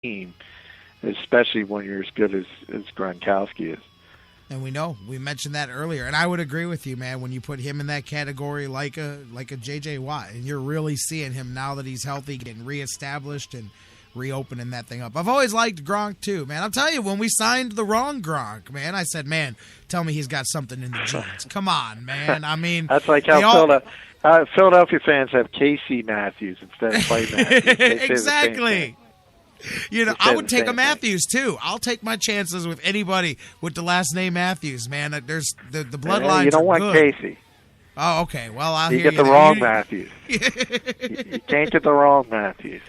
team, especially when you're as good as Gronkowski is. And we mentioned that earlier, and I would agree with you, man. When you put him in that category, like a JJ Watt, and you're really seeing him now that he's healthy, getting reestablished and reopening that thing up. I've always liked Gronk too, man. I'm telling you, when we signed the wrong Gronk, man, I said, man, tell me he's got something in the genes. Come on, man. I mean, that's like how Philadelphia fans have Casey Matthews instead of Clay Matthews. Exactly. I would take a Matthews, too. I'll take my chances with anybody with the last name Matthews, man. There's the bloodlines. You don't want good. Casey. Oh, okay. Well, I'll you hear get you. The wrong Matthews. You can't get the wrong Matthews.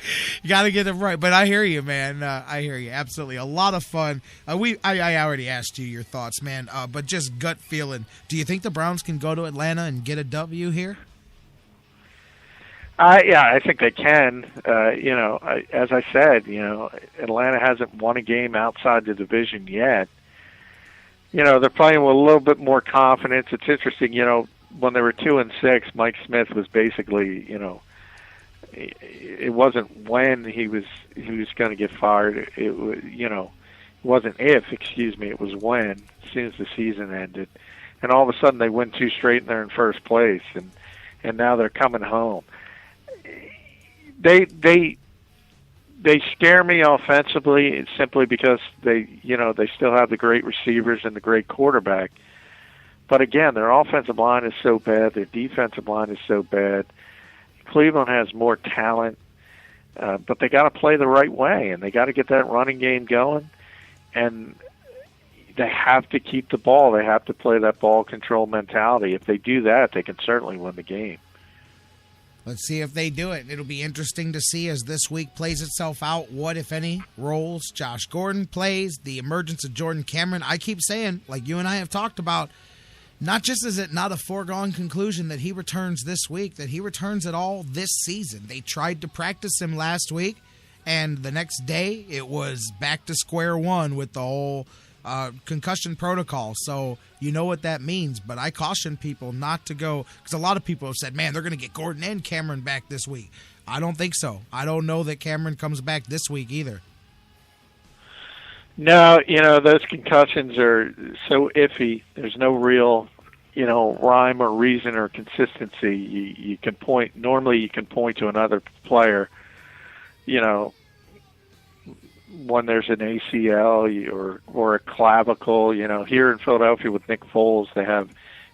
You got to get it right. But I hear you, man. I hear you. Absolutely. A lot of fun. I already asked you your thoughts, man. But just gut feeling. Do you think the Browns can go to Atlanta and get a W here? I think they can. As I said, Atlanta hasn't won a game outside the division yet. They're playing with a little bit more confidence. It's interesting, when they were 2-6, Mike Smith was basically, it wasn't when he was going to get fired. It was, it wasn't if, it was when, as soon as the season ended. And all of a sudden they win 2 straight and they're in first place, and now they're coming home. They scare me offensively simply because they still have the great receivers and the great quarterback. But again, their offensive line is so bad, their defensive line is so bad. Cleveland has more talent, but they got to play the right way, and they got to get that running game going, and they have to keep the ball. They have to play that ball control mentality. If they do that, they can certainly win the game. Let's see if they do it. It'll be interesting to see as this week plays itself out what, if any, roles Josh Gordon plays, the emergence of Jordan Cameron. I keep saying, like you and I have talked about, not just is it not a foregone conclusion that he returns this week, that he returns at all this season. They tried to practice him last week, and the next day it was back to square one with the whole concussion protocol. So you know what that means, but I caution people not to go, because a lot of people have said, man, they're going to get Gordon and Cameron back this week. I don't think so. I don't know that Cameron comes back this week either. No, those concussions are so iffy. There's no real, rhyme or reason or consistency. You can point to another player, when there's an ACL or a clavicle. Here in Philadelphia with Nick Foles, they have,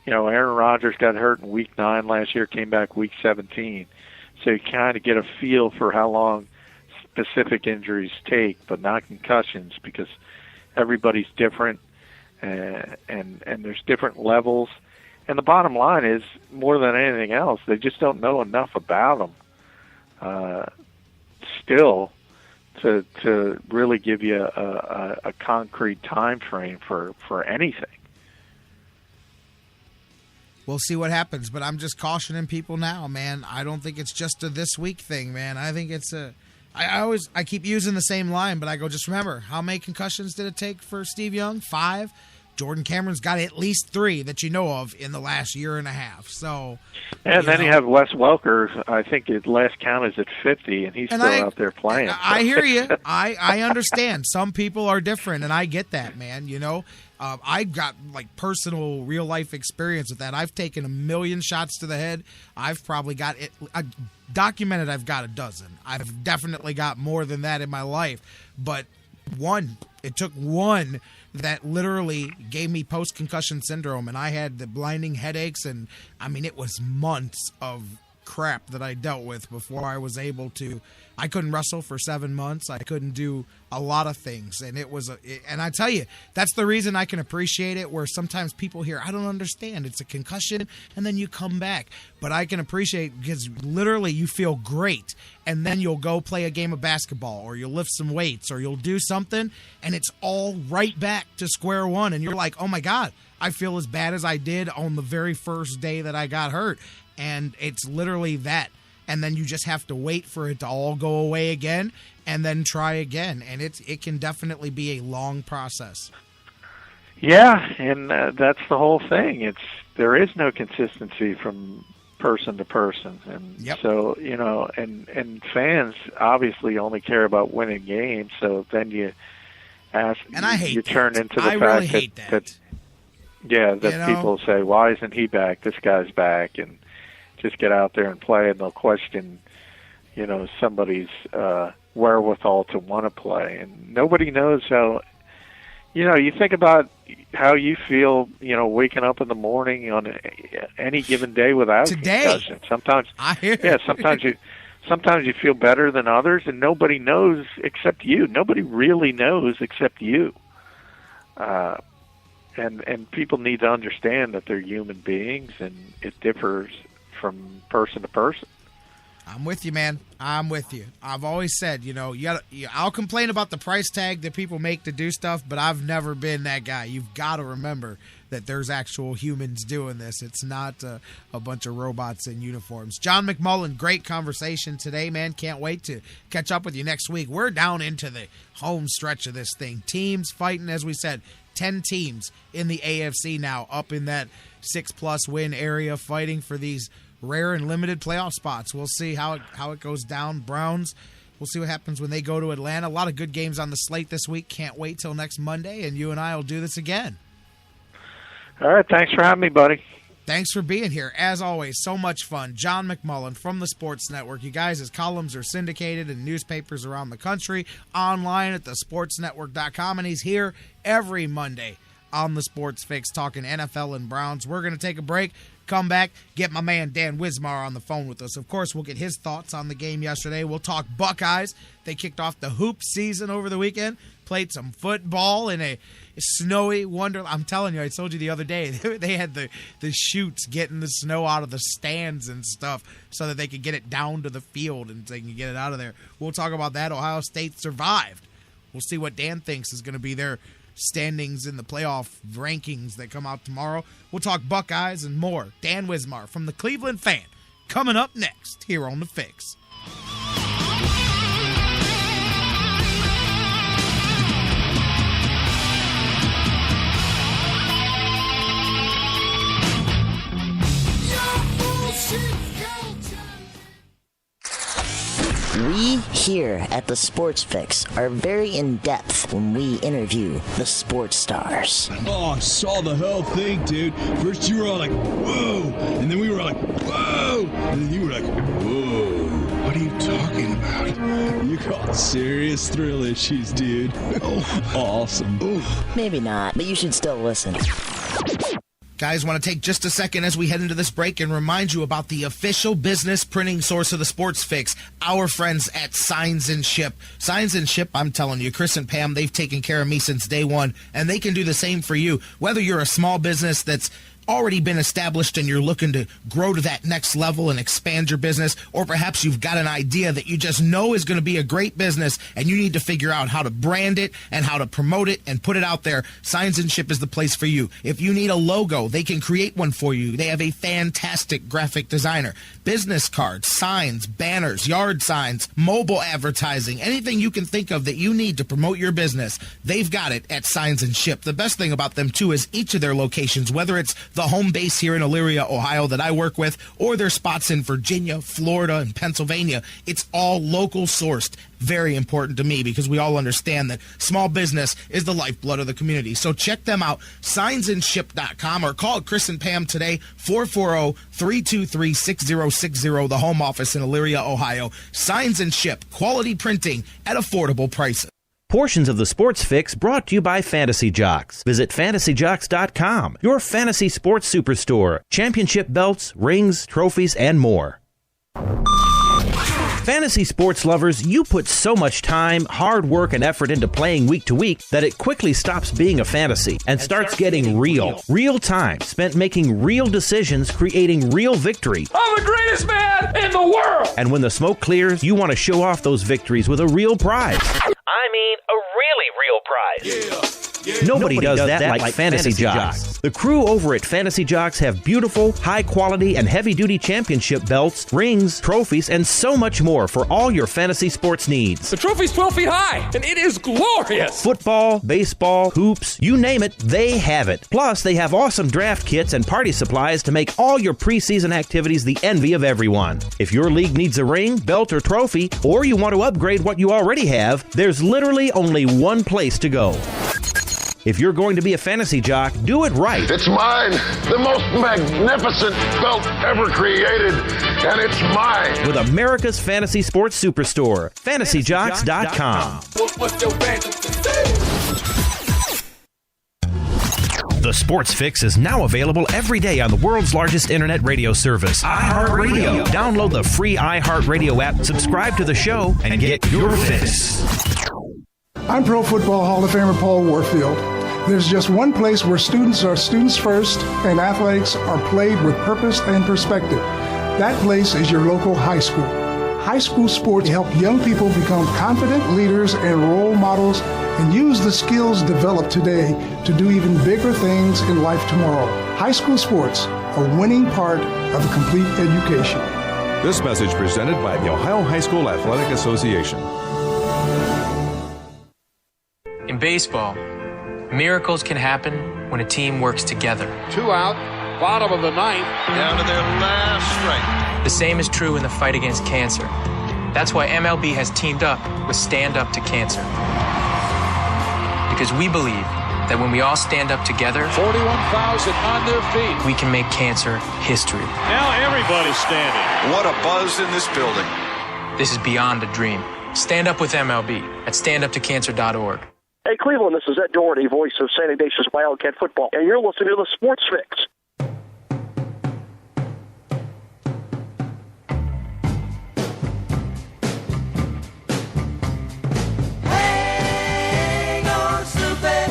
Aaron Rodgers got hurt in week 9 last year, came back week 17. So you kind of get a feel for how long specific injuries take, but not concussions, because everybody's different, and there's different levels. And the bottom line is, more than anything else, they just don't know enough about them still to really give you a concrete time frame for anything. We'll see what happens, but I'm just cautioning people now, man. I don't think it's just a this week thing, man. I think it's I keep using the same line, but I go, just remember, how many concussions did it take for Steve Young? 5. Jordan Cameron's got at least 3 that you know of in the last year and a half. So, and then you have Wes Welker. I think his last count is at 50, and he's still out there playing. I hear you. I understand. Some people are different, and I get that, man. I got personal real life experience with that. I've taken 1 million shots to the head. I've probably got it documented. I've got 12. I've definitely got more than that in my life, but it took one that literally gave me post-concussion syndrome, and I had the blinding headaches, and it was months of crap that I dealt with before I was able to. I couldn't wrestle for 7 months. I couldn't do a lot of things, and and I tell you, that's the reason I can appreciate it, where sometimes people hear, I don't understand, it's a concussion, and then you come back. But I can appreciate, because literally you feel great, and then you'll go play a game of basketball, or you'll lift some weights, or you'll do something, and it's all right back to square one, and you're like, oh my God, I feel as bad as I did on the very first day that I got hurt. And it's literally that. And then you just have to wait for it to all go away again and then try again. And it can definitely be a long process. Yeah, and that's the whole thing. There is no consistency from person to person. And Yep. so, and fans obviously only care about winning games. So then you ask, and I hate you turn that. into the I fact really hate that. People say, why isn't he back? This guy's back. And just get out there and play, and they'll question, somebody's wherewithal to want to play. And nobody knows how, you think about how you feel, waking up in the morning on any given day without concussion. Sometimes, sometimes you feel better than others, and nobody knows except you. Nobody really knows except you. And people need to understand that they're human beings, and it differs from person to person. I'm with you, man. I'm with you. I've always said, I'll complain about the price tag that people make to do stuff, but I've never been that guy. You've got to remember that there's actual humans doing this. It's not a bunch of robots in uniforms. John McMullen, great conversation today, man. Can't wait to catch up with you next week. We're down into the home stretch of this thing. Teams fighting, as we said, 10 teams in the AFC now, up in that 6+ win area, fighting for these rare and limited playoff spots. We'll see how it goes down. Browns, we'll see what happens when they go to Atlanta. A lot of good games on the slate this week. Can't wait till next Monday, and you and I will do this again. All right, thanks for having me, buddy. Thanks for being here. As always, so much fun. John McMullen from the Sports Network. You guys, his columns are syndicated in newspapers around the country, online at thesportsnetwork.com, and he's here every Monday on the Sports Fix talking NFL and Browns. We're going to take a break, come back, get my man Dan Wismar on the phone with us. Of course, we'll get his thoughts on the game yesterday. We'll talk Buckeyes. They kicked off the hoop season over the weekend, played some football in a snowy wonderland. I'm telling you, I told you the other day, they had the chutes getting the snow out of the stands and stuff so that they could get it down to the field and they can get it out of there. We'll talk about that. Ohio State survived. We'll see what Dan thinks is going to be their standings in the playoff rankings that come out tomorrow. We'll talk Buckeyes and more. Dan Wismar from the Cleveland Fan coming up next here on The Fix. We here at the Sports Fix are very in-depth when we interview the sports stars. Oh, I saw the whole thing, dude. First you were all like, whoa, and then we were like, whoa, and then you were like, whoa. What are you talking about? You got serious thrill issues, dude. Oh, awesome. Ooh. Maybe not, but you should still listen. Guys, want to take just a second as we head into this break and remind you about the official business printing source of the Sports Fix, our friends at Signs and Ship. Signs and Ship, I'm telling you, Chris and Pam, they've taken care of me since day one, and they can do the same for you. Whether you're a small business that's already been established and you're looking to grow to that next level and expand your business, or perhaps you've got an idea that you just know is going to be a great business and you need to figure out how to brand it and how to promote it and put it out there, Signs and Ship is the place for you. If you need a logo, they can create one for you. They have a fantastic graphic designer. Business cards, signs, banners, yard signs, mobile advertising, anything you can think of that you need to promote your business, they've got it at Signs and Ship. The best thing about them, too, is each of their locations, whether it's the home base here in Elyria, Ohio that I work with, or their spots in Virginia, Florida, and Pennsylvania, it's all local sourced. Very important to me because we all understand that small business is the lifeblood of the community. So check them out, signsandship.com, or call Chris and Pam today, 440-323-6060, the home office in Elyria, Ohio. Signs and Ship, quality printing at affordable prices. Portions of the Sports Fix brought to you by Fantasy Jocks. Visit fantasyjocks.com, your fantasy sports superstore. Championship belts, rings, trophies, and more. Fantasy sports lovers, you put so much time, hard work, and effort into playing week to week that it quickly stops being a fantasy and starts getting real. Real time spent making real decisions, creating real victory. I'm the greatest man in the world! And when the smoke clears, you want to show off those victories with a real prize. I mean, a really real prize. Yeah. Nobody does that like Fantasy Jocks. The crew over at Fantasy Jocks have beautiful, high-quality, and heavy-duty championship belts, rings, trophies, and so much more for all your fantasy sports needs. The trophy's 12 feet high, and it is glorious. Football, baseball, hoops, you name it, they have it. Plus, they have awesome draft kits and party supplies to make all your preseason activities the envy of everyone. If your league needs a ring, belt, or trophy, or you want to upgrade what you already have, there's literally only one place to go. If you're going to be a fantasy jock, do it right. It's mine, the most magnificent belt ever created, and it's mine. With America's Fantasy Sports Superstore, FantasyJocks.com. The Sports Fix is now available every day on the world's largest internet radio service, iHeartRadio. Download the free iHeartRadio app, subscribe to the show, and get your fix. I'm Pro Football Hall of Famer Paul Warfield. There's just one place where students are students first and athletics are played with purpose and perspective. That place is your local high school. High school sports help young people become confident leaders and role models and use the skills developed today to do even bigger things in life tomorrow. High school sports, a winning part of a complete education. This message presented by the Ohio High School Athletic Association. In baseball, miracles can happen when a team works together. 2 out, bottom of the ninth, down to their last strike. The same is true in the fight against cancer. That's why MLB has teamed up with Stand Up to Cancer. Because we believe that when we all stand up together, 41,000 on their feet, we can make cancer history. Now everybody's standing. What a buzz in this building. This is beyond a dream. Stand up with MLB at standuptocancer.org. Hey, Cleveland, this is Ed Doherty, voice of St. Ignatius Wildcat football, and you're listening to the Sports Fix. Hang on, Sloopy,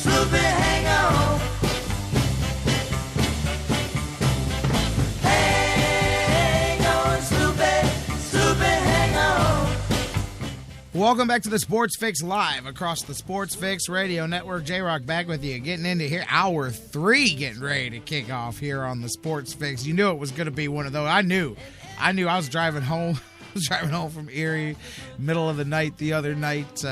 Sloopy, hang on. Hang on, Sloopy, Sloopy, hang on. Welcome back to the Sports Fix live across the Sports Fix Radio Network. J-Rock back with you, getting into here. Hour 3 getting ready to kick off here on the Sports Fix. You knew it was going to be one of those. I knew I was driving home. I was driving home from Erie, middle of the night the other night,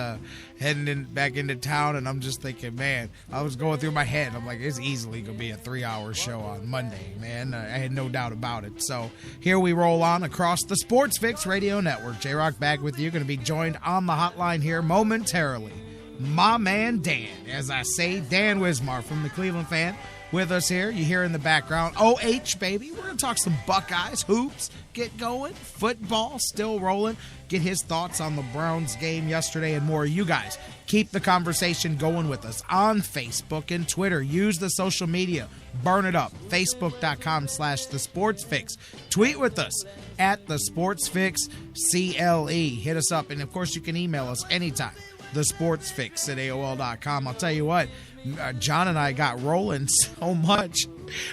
heading back into town, and I'm just thinking, man, I was going through my head. I'm like, it's easily going to be a 3-hour show on Monday, man. I had no doubt about it. So here we roll on across the Sports Fix Radio Network. J-Rock back with you. Going to be joined on the hotline here momentarily. My man Dan, as I say, Dan Wismar from the Cleveland Fan. With us here, you hear in the background, OH, baby. We're going to talk some Buckeyes, hoops, get going, football, still rolling, get his thoughts on the Browns game yesterday and more. You guys, keep the conversation going with us on Facebook and Twitter. Use the social media. Burn it up. Facebook.com/thesportsfix. Tweet with us at thesportsfixCLE. Hit us up. And, of course, you can email us anytime. thesportsfix@AOL.com. I'll tell you what, John and I got rolling so much.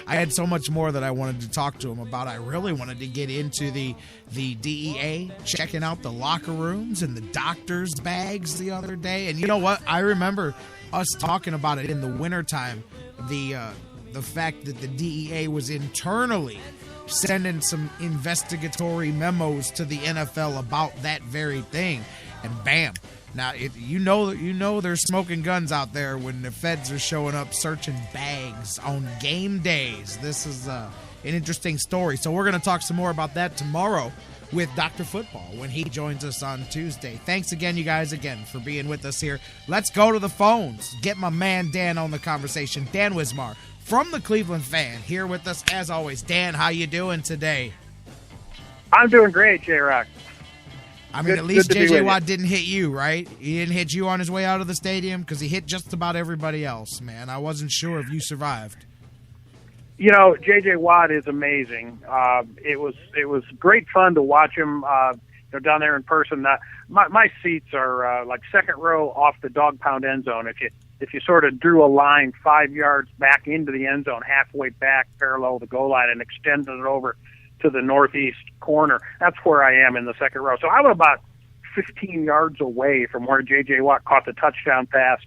I had so much more that I wanted to talk to him about. I really wanted to get into the DEA, checking out the locker rooms and the doctor's bags the other day. And you know what? I remember us talking about it in the wintertime, the fact that the DEA was internally sending some investigatory memos to the NFL about that very thing. And bam. Now, you know there's smoking guns out there when the feds are showing up searching bags on game days. This is an interesting story. So we're going to talk some more about that tomorrow with Dr. Football when he joins us on Tuesday. Thanks again, you guys, for being with us here. Let's go to the phones. Get my man Dan on the conversation. Dan Wismar from the Cleveland Fan here with us as always. Dan, how you doing today? I'm doing great, J-Rock. I mean, at least JJ Watt didn't hit you, right? He didn't hit you on his way out of the stadium because he hit just about everybody else, man. I wasn't sure if you survived. You know, JJ Watt is amazing. It was great fun to watch him down there in person. My seats are like second row off the dog pound end zone. If you sort of drew a line 5 yards back into the end zone, halfway back parallel to the goal line and extended it over to the northeast corner, that's where I am in the second row. So I'm about 15 yards away from where J.J. Watt caught the touchdown pass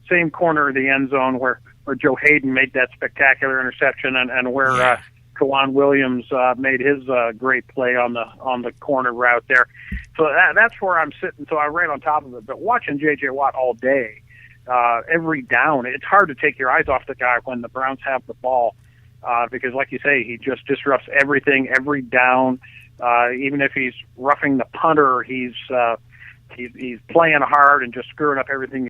same corner of the end zone where Joe Hayden made that spectacular interception, and where Kawan Williams made his great play on the corner route there. So that's where I'm sitting. So I'm right on top of it. But watching JJ Watt all day, every down, it's hard to take your eyes off the guy when the Browns have the ball, because, like you say, he just disrupts everything, every down. Even if he's roughing the punter, he's playing hard and just screwing up everything